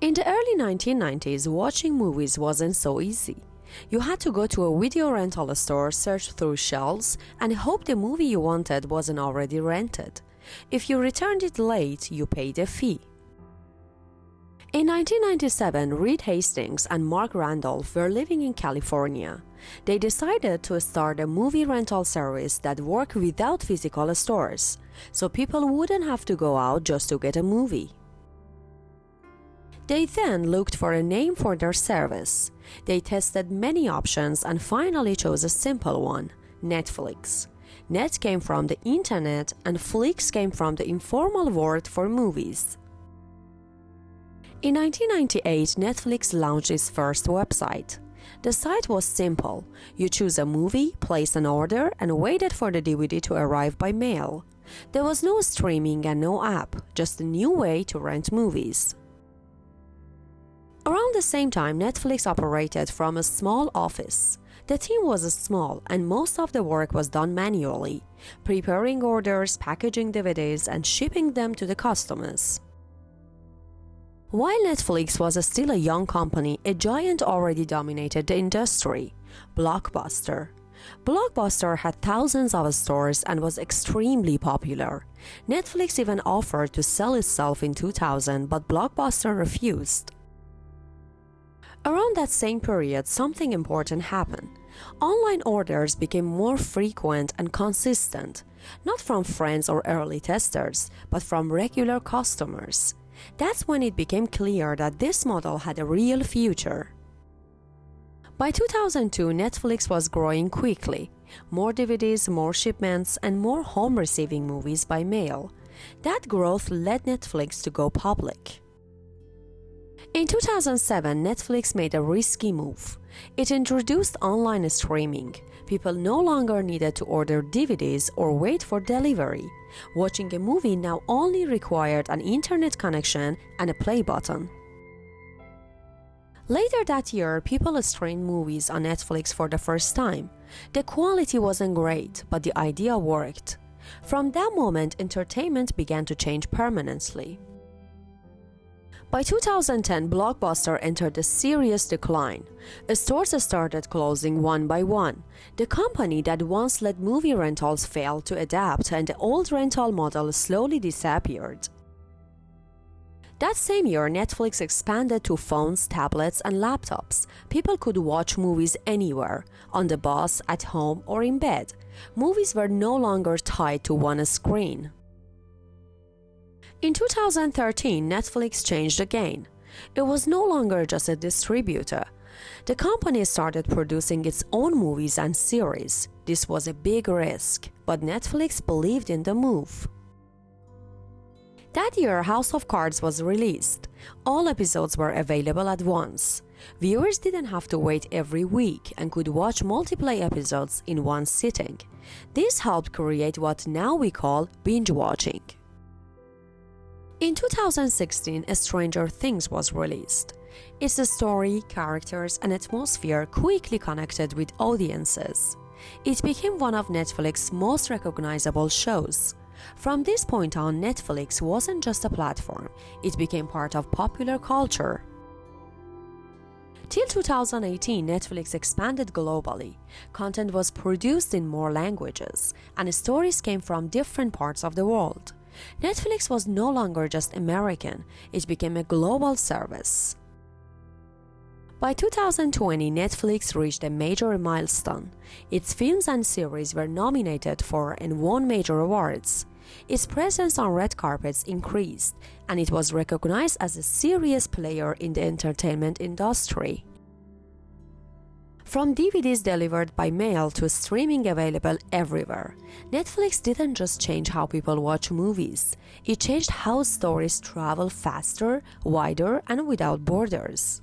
In the early 1990s, watching movies wasn't so easy. You had to go to a video rental store, search through shelves, and hope the movie you wanted wasn't already rented. If you returned it late, you paid a fee. In 1997, Reed Hastings and Mark Randolph were living in California. They decided to start a movie rental service that worked without physical stores, so people wouldn't have to go out just to get a movie. They then looked for a name for their service. They tested many options and finally chose a simple one: Netflix. Net came from the internet and Flix came from the informal word for movies. In 1998, Netflix launched its first website. The site was simple. You choose a movie, place an order, and waited for the DVD to arrive by mail. There was no streaming and no app, just a new way to rent movies. Around the same time, Netflix operated from a small office. The team was small and most of the work was done manually, preparing orders, packaging DVDs, and shipping them to the customers. While Netflix was still a young company, a giant already dominated the industry: Blockbuster. Blockbuster had thousands of stores and was extremely popular. Netflix even offered to sell itself in 2000, but Blockbuster refused. Around that same period, something important happened. Online orders became more frequent and consistent, not from friends or early testers, but from regular customers. That's when it became clear that this model had a real future. By 2002, Netflix was growing quickly. More DVDs, more shipments, and more home receiving movies by mail. That growth led Netflix to go public. In 2007, Netflix made a risky move. It introduced online streaming. People no longer needed to order DVDs or wait for delivery. Watching a movie now only required an internet connection and a play button. Later that year, people streamed movies on Netflix for the first time. The quality wasn't great, but the idea worked. From that moment, entertainment began to change permanently. By 2010, Blockbuster entered a serious decline. Stores started closing one by one. The company that once let movie rentals failed to adapt, and the old rental model slowly disappeared. That same year, Netflix expanded to phones, tablets, and laptops. People could watch movies anywhere, on the bus, at home, or in bed. Movies were no longer tied to one screen. In 2013, Netflix changed again. It was no longer just a distributor. The company started producing its own movies and series. This was a big risk, but Netflix believed in the move. That year, House of Cards was released. All episodes were available at once. Viewers didn't have to wait every week and could watch multiple episodes in one sitting. This helped create what now we call binge watching. In 2016, Stranger Things was released. Its story, characters, and atmosphere quickly connected with audiences. It became one of Netflix's most recognizable shows. From this point on, Netflix wasn't just a platform, it became part of popular culture. Till 2018, Netflix expanded globally. Content was produced in more languages, and stories came from different parts of the world. Netflix was no longer just American, it became a global service. By 2020, Netflix reached a major milestone. Its films and series were nominated for and won major awards. Its presence on red carpets increased, and it was recognized as a serious player in the entertainment industry. From DVDs delivered by mail to streaming available everywhere, Netflix didn't just change how people watch movies, it changed how stories travel faster, wider, and without borders.